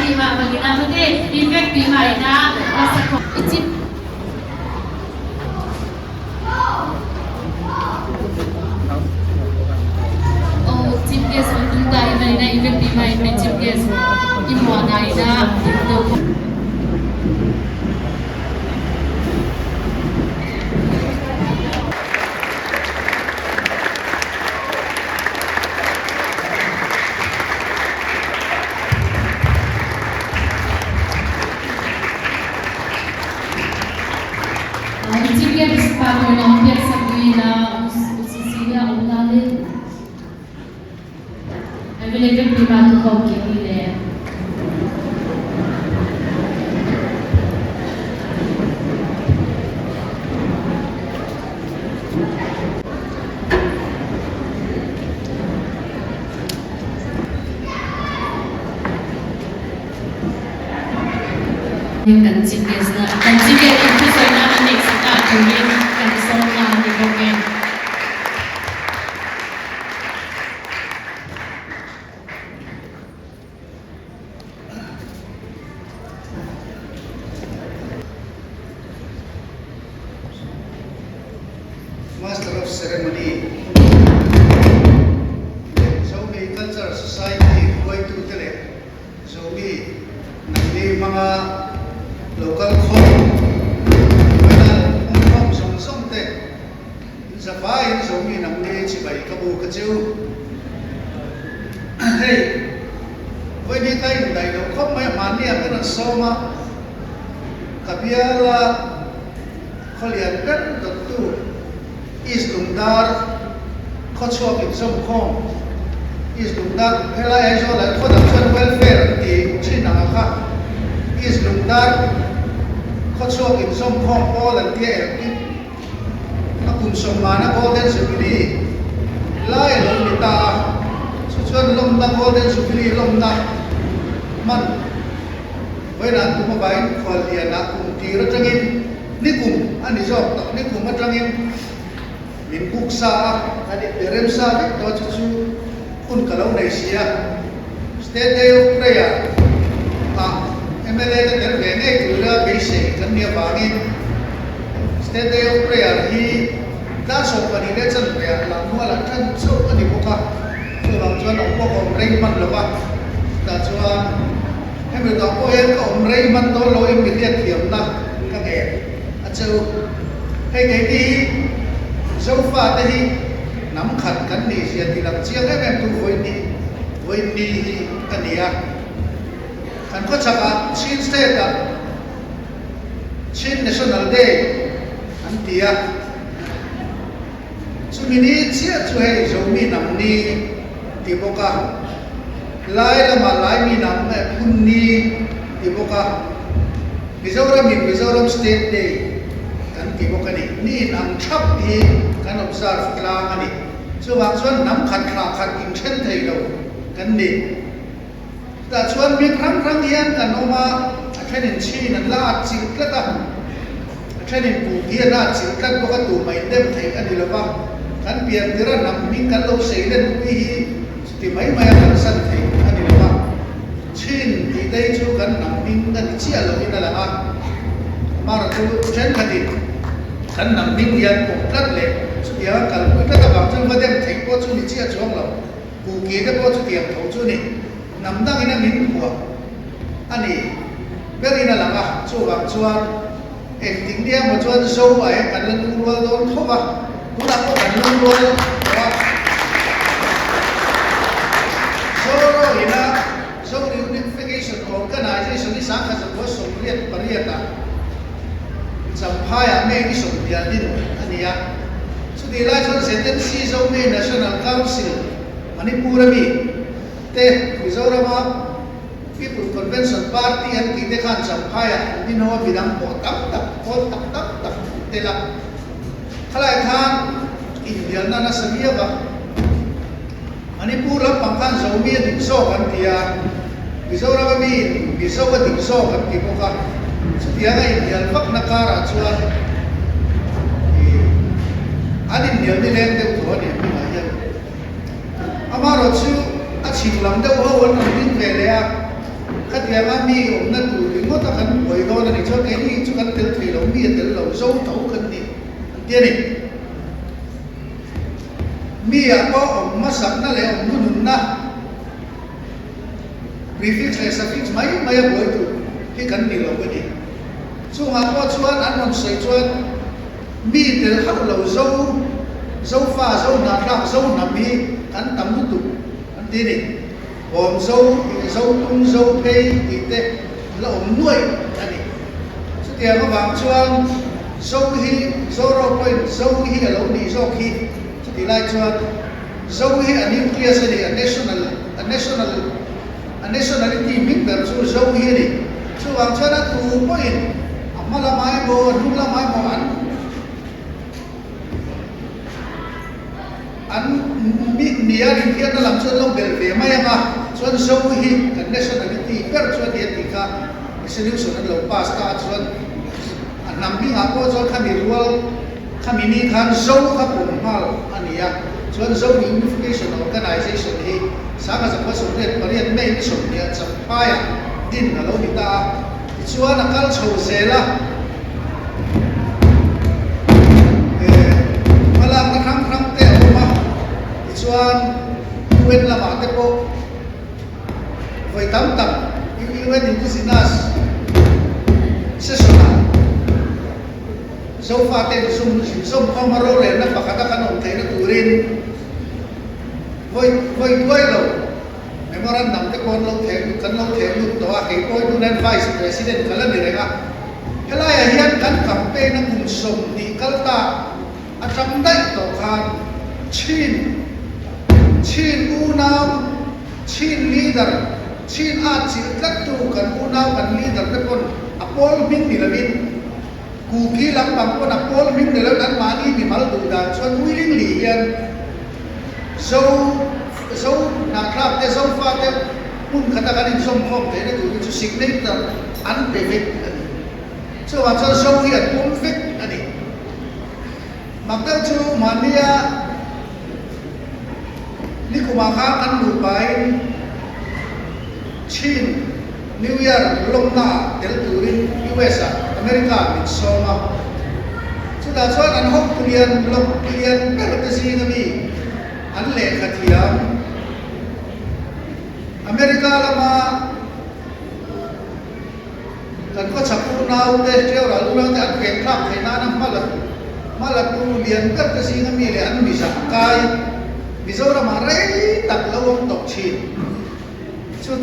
prima magina mate effect prima ina asako ichip chip gas untung dai na effect prima ina chip gas imwa dai na do Ichip gas paano na umpir sabi na usisiya unalin available prima to koke ile kan chip gas itu saya na next na kunin kan song na ni koke Master of Ceremony, Zomi Culture Society, going to tele, Zomi, nanti mga local home, wala song te, sa bahay Zomi nanti sibay kabu kacil, hey, pwede tayo tayo, kung may mania ka ng soma, kabiala, kalian kan tentu. Is lungdar khotsuak in som khom is lungdar phela ai so la khoda chon welfare ti china kha is lungdar khotsuak in som khom all and tie ti akun som mana golden jubilee lai lom ni ta chu chon lom na golden jubilee lom na man với là cũng một bài khởi liền là cùng tí rất trang in ní cùng anh đi job tập ní cùng mất trang in min buksa ani peremsa vek to chu un kalau nei sia state day of prayer MLA ta der ve nei kula be se kan nia bangin state day of prayer hi da so pani le chan prayer la mu la than so ani boka so bang chuan ong ko om rei man lo ba ta chuan em được có em có om rei man to lo em biết thiam na ka ge a chu hay cái đi dấu pha đây nắm khẩn cắn nỉ gì thì làm chiếc em tu với nỉ cái nỉ à khẩn có chắc à chín state à chín national day anh tia chú mình đi chiếc chú hay dấu mình nắm nỉ thì bốc à lái là mà lái mình nắm phun nỉ thì bốc à ví dụ là state day kan ti bok ani ni nang thap hi kan observe klang ani chu wang chuan nam khat khla khat in then thei lo kan ni ta chuan mi rang hian kan oma a thenin chi nan la chi tlata a thenin pu hi na chi tlat bok tu mai dem thei ani lo ba kan pian tira nam mi kan lo sei len pi hi ti mai kan san thei ani lo ba chin ti dei chu kan nam mi kan chi a lo in la ha mar tu chen khadi kan nam ning yan ko kat le ya kal ko ta ba chu ma dem thei ko chu ni chia chong lo ku ki de ko chu tiam tho chu ni nam dang ina min ko ani beri na langa chu wa chuan en ting dia mo chuan so ai kan lan tu ro don tho ba ku la ko kan lu ro wa so ina so unification organization ni sa ka so so liet pariata sampaya me ni so dia din ania so di la chon sentence si so me national council manipur mi te Mizoram people convention party and ki te khan sampaya din ho bidang po tak te la khalai khan indian na sabia ba manipur pangkan so mi din so kan tia Mizoram mi biso ka din so kan ki ko ka dia ngai dia fak nakara chuan adin dia ni leng de ko ni mi ma ya amaro chu a ching lam de ho won min ve le a khat ya em ami om na tu ri ngota kan boi do na ni cho ke ni chu kan tel thei lo mi tel lo zo tho kan ni tie ni mi a ko om ma sak na le om nun na prefix le suffix mai boi tu ki kan ni lo ko ni chu nga ko chuan an on sei chuan mi tel hak lo zo fa zo na rak zo na mi kan tam tu an ti ni om zo tung zo pe ite la om nuai ani chu tia ma bang chuan zo hi zo ro point zo hi lo ni zo khi chu ti lai chuan zo hi a nucleus ani a nationality min ber chu zo hi ni chu wang chuan a tu point amala mai bo nula mai bo an mi nia rin hian na lam chuan lo bel ve mai anga chuan zo hi kan nationality per chuan dia ti kha solution an lo pass ka chuan an nam mi nga ko chuan khami rual khami ni khan zo kha pum mal ania chuan zo unification organization hi saka sa so net parian mai ni som nia cham paya din na lo ni ta chuan akal chho zela malang na khang te oma chuan UN lama te po voi tam UN indigenous sesona so fa te sum komaro le na pakata kanon te na turin voi lo memorandum te kon lo the kan lo the lu to a ke ko tu nen vice president kala ni rega helai a hian kan campaign na kum som ni kalta atam dai to khan chin unam chin leader chin a chi tlak tu kan unam kan leader te kon apol min ni lamin ku ki lam pam kon apol min ni lan mani mi mal du da chuan willing li yan zo na klap te zo fa te pun khata kan in som khom te ne tu chu signature an perfect ani so wa cho zo hi at perfect ani makdal chu mania ni kuma kha kan lu pai chin new year lomna del turin US America mit soma chu da chuan an hok tulian lok tulian per te si na mi an le khathiam America lama kan ko chapu nau te treo ra lu te an ke klap the na nam malak tu lian per te si na mi le an mi sa kai Mizoram rei tak lawang tok chin chu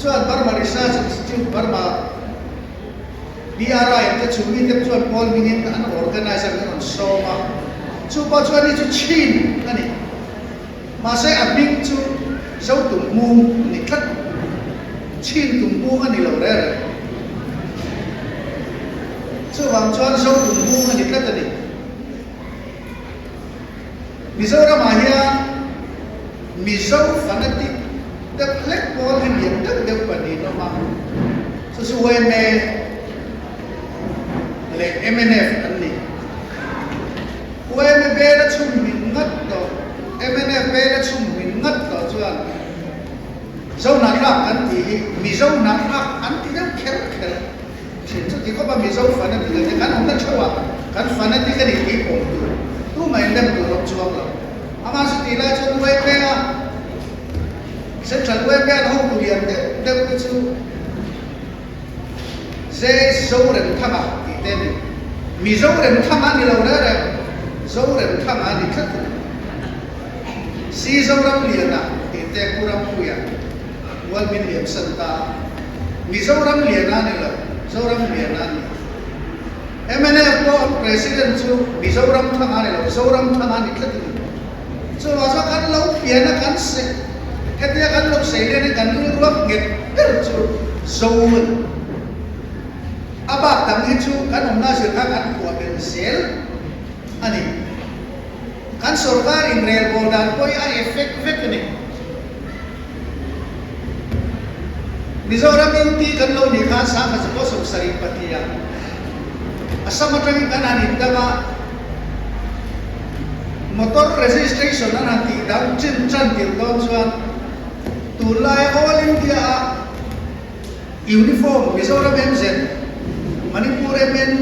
an Burma Research Institute Burma BRI te chumi te chuan Paul Mingin an organizer an soma chu pa chuan ni chu chin ani ma se abing chu zo tum mu ni khat chin tum mu ani lo re chu wang chuan zo tum mu ani khat ani Mizoram hian Mizo fanatic the black ball hin yem the pani no ma so suwe me le MNF anni we me be la chum min ngat to MNF be la chum min ngat to chuan zo na rak kan ti Mizo na rak an ti dam kher chin chu ti ko ba Mizo fanatic le kan on na chawa kan fanatic ni ti ko tu mai ndem tu rok chuak lo ama su ti la chu we pe a central we pe a ho tu lian de chu ze so ren thama ti te ni mi zo ren thama ni lo re zo ren thama ni khat si zo ram lian na ti te ku ram pu ya wal min liam san ta mi zo ram lian na ni lo zo ram lian na ni MNF ko president chu Mizoram thanga ne lo Mizoram thanga ni khat ni so asa kan lo piana kan se hetia kan lo se ne kan lu ruak nget per chu zone aba tang hi chu kan omna se kha kan ko ben sel ani kan sarkar in rel bodan koi a effect ni Mizoram ti kan lo ni kha sa ka ko so sari patia asama tagi kanan indama motor registration na nanti daw chin chan til don chuan tulai all India uniform Mizoram MZ Manipur MN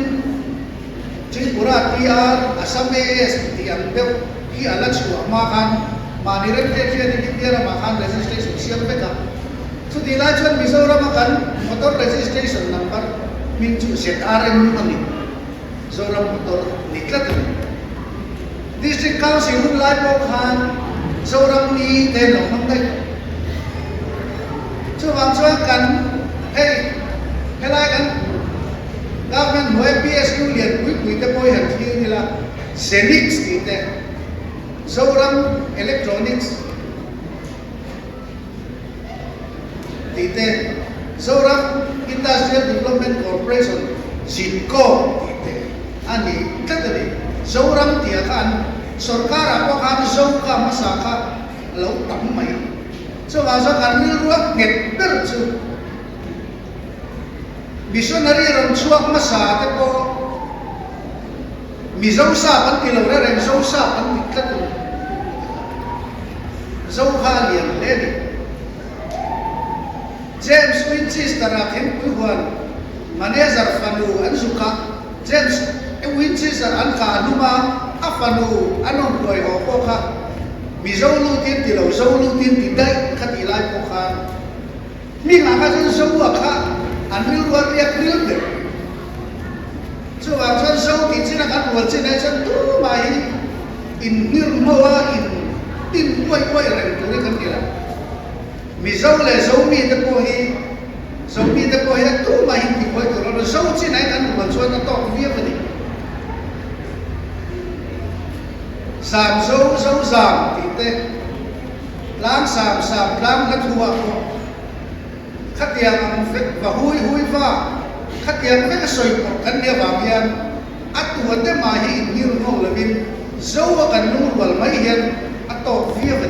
Tripura PR Assam AS tiang bel hi ala chu amakan maniran te ni tiara makan registration siam beka so dila chuan Mizoram kan motor registration number min chu set RM ani Mizoram motor niklat district council hun lai po khan Mizoram ni te no mang dai chu wang chuan kan hey helai kan government noi PSU lian pui te poi han thi ni la Zenix ti te Mizoram Electronics ti te Mizoram Industrial Development Corporation SIDCO ti te ani katani Mizoram ti kan sarkar apo kan zauka masaka lo tam mai so wasa kan ni ruak nget ber chu missionary ram chuak masa te po mizo sa pan kilo re zo sa pan niklat zo kha lian le ni James Winchester akin kuwan manager fanu an suka James Winchester an ka numa afanu anon doi ho ko kha mizo lu tin ti lo zo lu tin ti dai khat ilai ko kha mi nga ka zo kha anil luar dia real de so action show kitchen kan wal chen ai chan tu mai in nirmoa in koi ren tu kan kila mi zo le zo mi te po hi tu mai ti koi tu lo zo chen ai kan wal chuan to vi va ni sam zo sam ti te lang sam lang la thua ko khát yang phết và hui va khát yang phết soi một căn nhà vàng hiền ắt tuột thế mà hi như ngô là bin dấu ở căn nung vườn mấy hiền ắt to phía vậy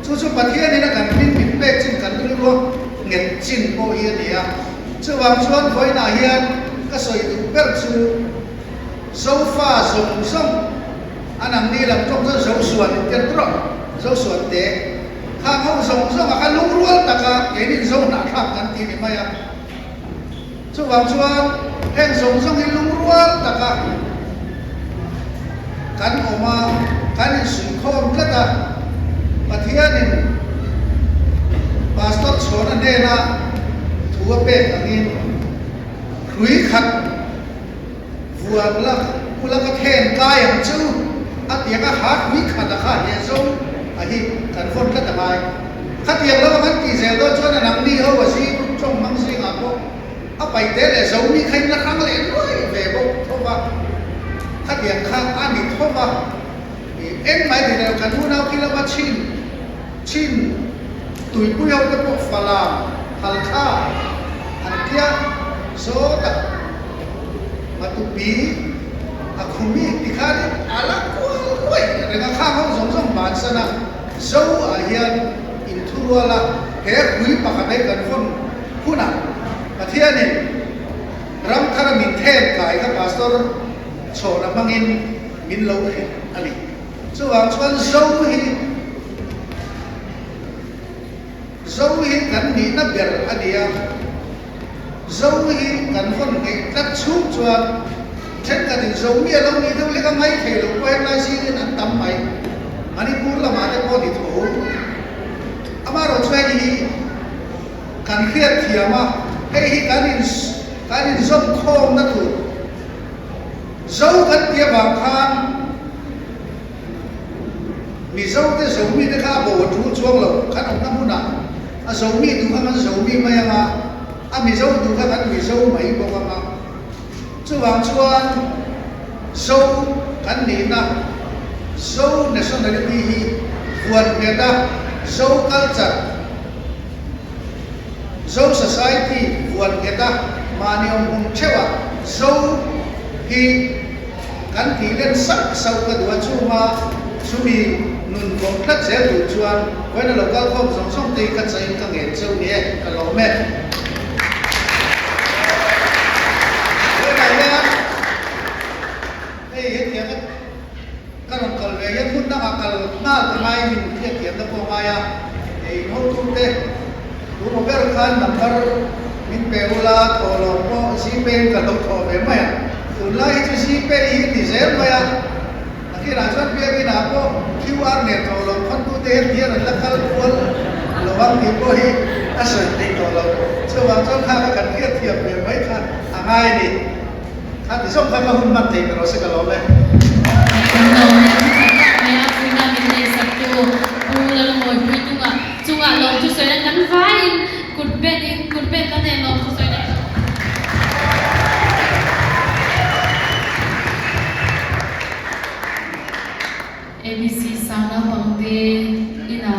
chú bát hiền này là căn bin bê trên căn nung luôn nghẹt chín bộ hiền này à chú vàng chuan với na hiền cái soi được bớt chú dấu pha dùng xong anh em đi làm trong cái dấu xuân tiền trọ dấu xuân thế khang không dùng xong mà cái lúng ruột ta cả cái đi dùng nát khang kan ti ni mày à chú vàng chuan hen dùng xong cái lúng ruột ta cả kan oma kan in sui khom kata pathian in pastor chona ne na thua pe angin khui khat vuan la pula ka then kai ang chu atia ka hat hui khata kha he zo ahi kan phone ka tamai khatiang lo kan ti zel do chona nang ni ho wasi trong mang si nga ko a pai te le zo ni khain na khang le loi ve bo thova khatiang kha ani thova en mai de kan nu nau kila ma chin tui pu yau te po fala hal kha an kia so ta matupi akhumi tikhari ala ko koi renga kha ho zong ban sana zo a hian in thuala he hui pakane kan phone kuna pathianin ram thara min then kai ka pastor chona mangin min lo he ali chuang chuan zo hi kan ni na ber adia zo hi kan phone ngai tat chu chuan chen ka din zo mi lo ni thau le ka mai thei lo ko em lai si ni an tam mai Manipur la ma te po ni tho amaro chwe ni kan khiat thiama hei hi kanin zom khom na thu zo kan tia wang khan mi zo te zo mi te kha bo thu chuang lo khan ông na huna a zo mi tu khan zo mi mai anga a mi zo tu khan mi zo mai bo anga chuang chuan zo kan ni na zo nationality hi fuan meta zo culture zo society fuan meta maniom hum chewa zo hi kan ti len sak sau ka dua chuma sumi nun bom tlat se tu chuan when local com song song ti ka chai ka nge cheu ni ka lo me kan kal ve yan mun na kal na mai min thiet thiet na ko maya ei ho tu te tu mo ber khan number min peula tholo po si pen ka to tho be ma tu lai chu si pe hi ti zel ma ya aki ra chan pe bi na po QR ne tholo khon tu te hi ra la kal pol lo wang ti po hi asal ti tholo so wa chon kha ka kan ke thiam be mai kha angai ni kha ti som kha ka hun man te ro se ka lo le Maya puna minne sabtu pula ngồi pui tunga long chu soi nan vai kut ben ta ne long chu soi ne ABC sana bangde ina